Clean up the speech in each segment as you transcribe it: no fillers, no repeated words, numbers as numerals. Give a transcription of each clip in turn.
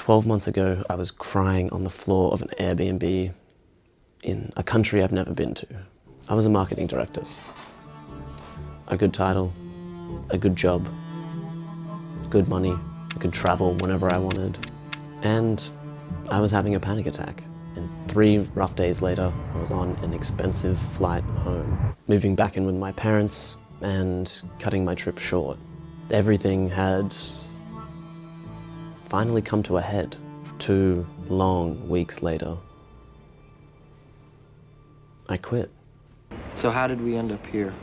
12 months ago, I was crying on the floor of an Airbnb in a country I've never been to. I was a marketing director. A good title, a good job, good money, I could travel whenever I wanted. And I was having a panic attack. And 3 rough days later, I was on an expensive flight home, moving back in with my parents and cutting my trip short. Everything had finally come to a head. 2 long weeks later, I quit. So how did we end up here?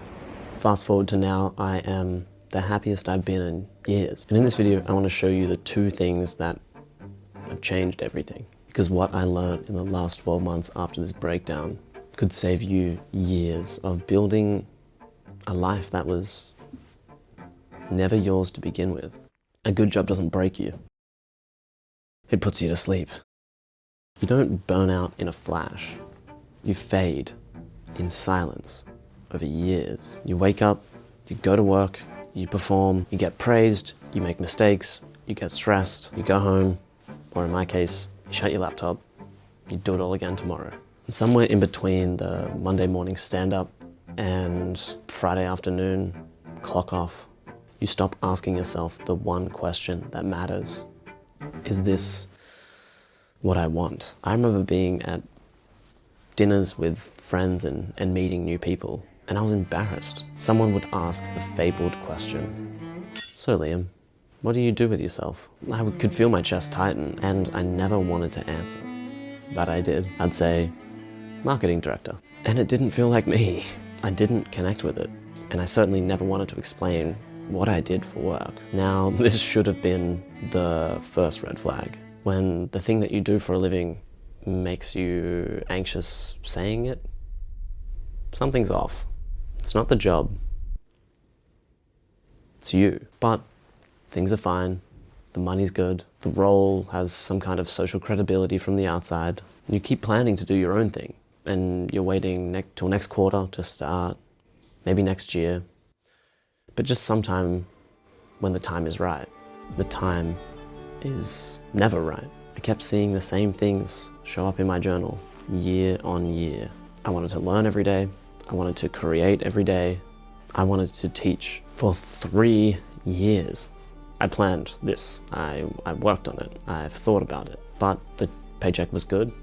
Fast forward to now, I am the happiest I've been in years. And in this video, I want to show you the 2 things that have changed everything. Because what I learned in the last 12 months after this breakdown could save you years of building a life that was never yours to begin with. A good job doesn't break you. It puts you to sleep. You don't burn out in a flash. You fade in silence over years. You wake up, you go to work, you perform, you get praised, you make mistakes, you get stressed, you go home, or in my case, you shut your laptop, you do it all again tomorrow. And somewhere in between the Monday morning stand-up and Friday afternoon clock off, you stop asking yourself the one question that matters. Is this what I want? I remember being at dinners with friends and meeting new people, and I was embarrassed. Someone would ask the fabled question, "So Liam, what do you do with yourself?" I could feel my chest tighten, and I never wanted to answer. But I did. I'd say, marketing director. And it didn't feel like me. I didn't connect with it. And I certainly never wanted to explain what I did for work. Now, this should have been the first red flag. When the thing that you do for a living makes you anxious saying it, something's off. It's not the job. It's you. But things are fine. The money's good. The role has some kind of social credibility from the outside. You keep planning to do your own thing. And you're waiting till next quarter to start. Maybe next year. But just sometime when the time is right. The time is never right. I kept seeing the same things show up in my journal year on year. I wanted to learn every day. I wanted to create every day. I wanted to teach. For 3 years, I planned this. I worked on it. I've thought about it. But the paycheck was good.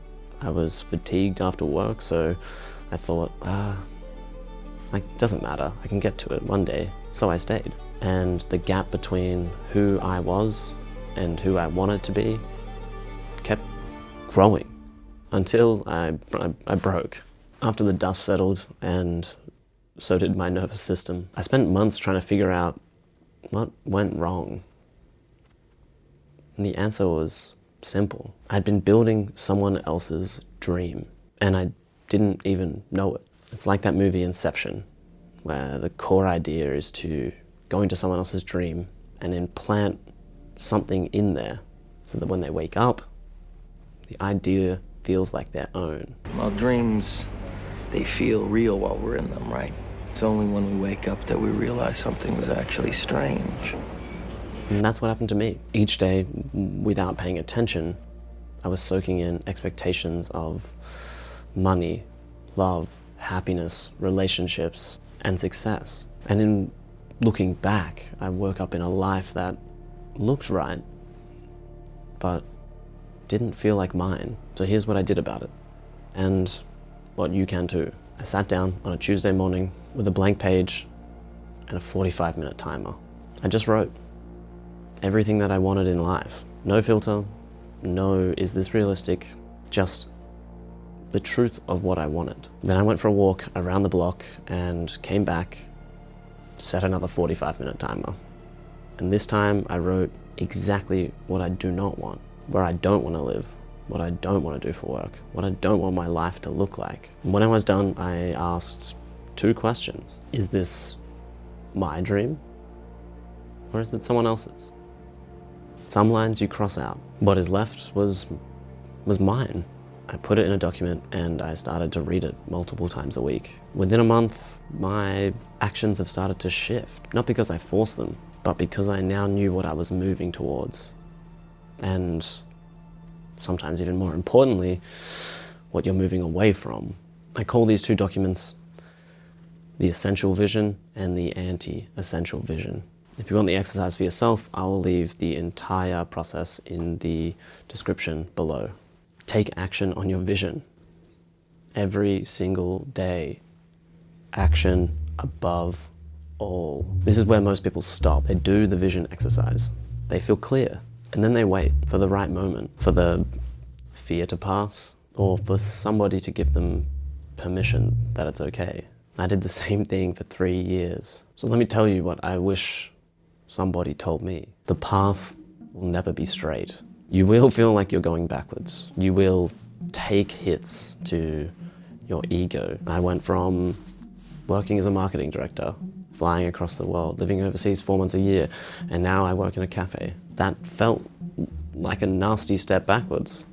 I was fatigued after work, so I thought, it doesn't matter. I can get to it one day. So I stayed. And the gap between who I was and who I wanted to be kept growing until I broke. After the dust settled, and so did my nervous system, I spent months trying to figure out what went wrong. And the answer was simple. I'd been building someone else's dream, and I didn't even know it. It's like that movie Inception, where the core idea is to go into someone else's dream and implant something in there so that when they wake up, the idea feels like their own. Well, dreams, they feel real while we're in them, right? It's only when we wake up that we realize something was actually strange. And that's what happened to me. Each day, without paying attention, I was soaking in expectations of money, love, happiness, relationships, and success. And in looking back, I woke up in a life that looked right, but didn't feel like mine. So here's what I did about it, and what you can too. I sat down on a Tuesday morning with a blank page and a 45-minute timer. I just wrote everything that I wanted in life. No filter, no is this realistic, just the truth of what I wanted. Then I went for a walk around the block and came back, set another 45-minute timer. And this time I wrote exactly what I do not want, where I don't want to live, what I don't want to do for work, what I don't want my life to look like. And when I was done, I asked 2 questions. Is this my dream, or is it someone else's? Some lines you cross out. What is left was mine. I put it in a document and I started to read it multiple times a week. Within a month, my actions have started to shift. Not because I forced them, but because I now knew what I was moving towards. And sometimes even more importantly, what you're moving away from. I call these two documents the essential vision and the anti-essential vision. If you want the exercise for yourself, I will leave the entire process in the description below. Take action on your vision. Every single day. Action above all. This is where most people stop. They do the vision exercise. They feel clear, and then they wait for the right moment, for the fear to pass, or for somebody to give them permission that it's okay. I did the same thing for 3 years. So let me tell you what I wish somebody told me. The path will never be straight. You will feel like you're going backwards. You will take hits to your ego. I went from working as a marketing director, flying across the world, living overseas 4 months a year, and now I work in a cafe. That felt like a nasty step backwards.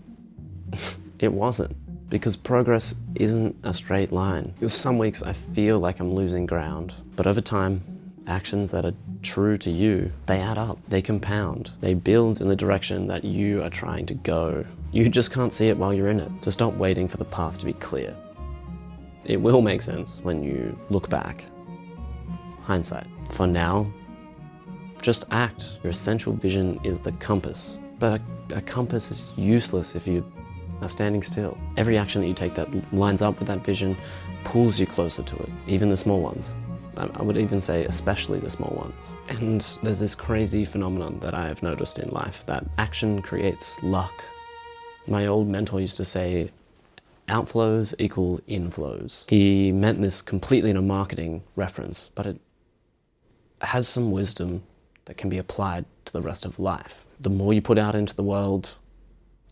It wasn't, because progress isn't a straight line. Some weeks I feel like I'm losing ground, but over time, actions that are true to you, they add up, they compound, they build in the direction that you are trying to go. You just can't see it while you're in it, so stop waiting for the path to be clear. It will make sense when you look back. Hindsight. For now, just act. Your essential vision is the compass, but a compass is useless if you are standing still. Every action that you take that lines up with that vision pulls you closer to it, even the small ones. I would even say especially the small ones. And there's this crazy phenomenon that I have noticed in life, that action creates luck. My old mentor used to say, outflows equal inflows. He meant this completely in a marketing reference, but it has some wisdom that can be applied to the rest of life. The more you put out into the world,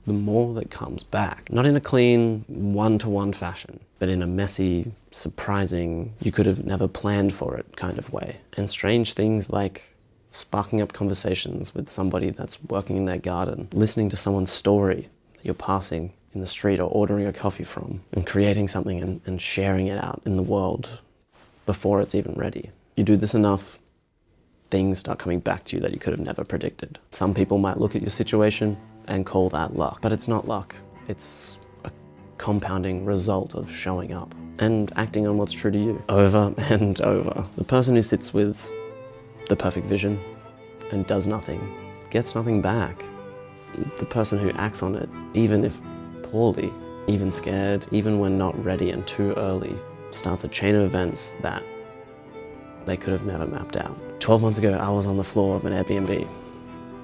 the more that comes back. Not in a clean, one-to-one fashion, but in a messy, surprising, you could have never planned for it kind of way. And strange things like sparking up conversations with somebody that's working in their garden, listening to someone's story that you're passing in the street or ordering a coffee from, and creating something and sharing it out in the world before it's even ready. You do this enough, things start coming back to you that you could have never predicted. Some people might look at your situation and call that luck, but it's not luck. It's a compounding result of showing up and acting on what's true to you over and over. The person who sits with the perfect vision and does nothing gets nothing back. The person who acts on it, even if poorly, even scared, even when not ready and too early, starts a chain of events that they could have never mapped out. 12 months ago, I was on the floor of an Airbnb,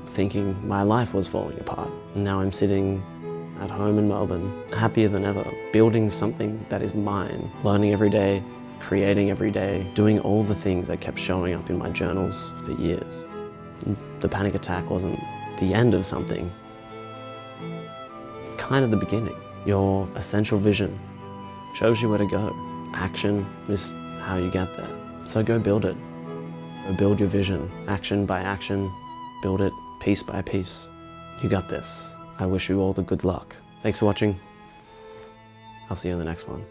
thinking my life was falling apart. Now I'm sitting at home in Melbourne, happier than ever, building something that is mine, learning every day, creating every day, doing all the things that kept showing up in my journals for years. The panic attack wasn't the end of something, kind of the beginning. Your essential vision shows you where to go. Action is how you get there. So go build it. Go build your vision, action by action, build it piece by piece. You got this. I wish you all the good luck. Thanks for watching. I'll see you in the next one.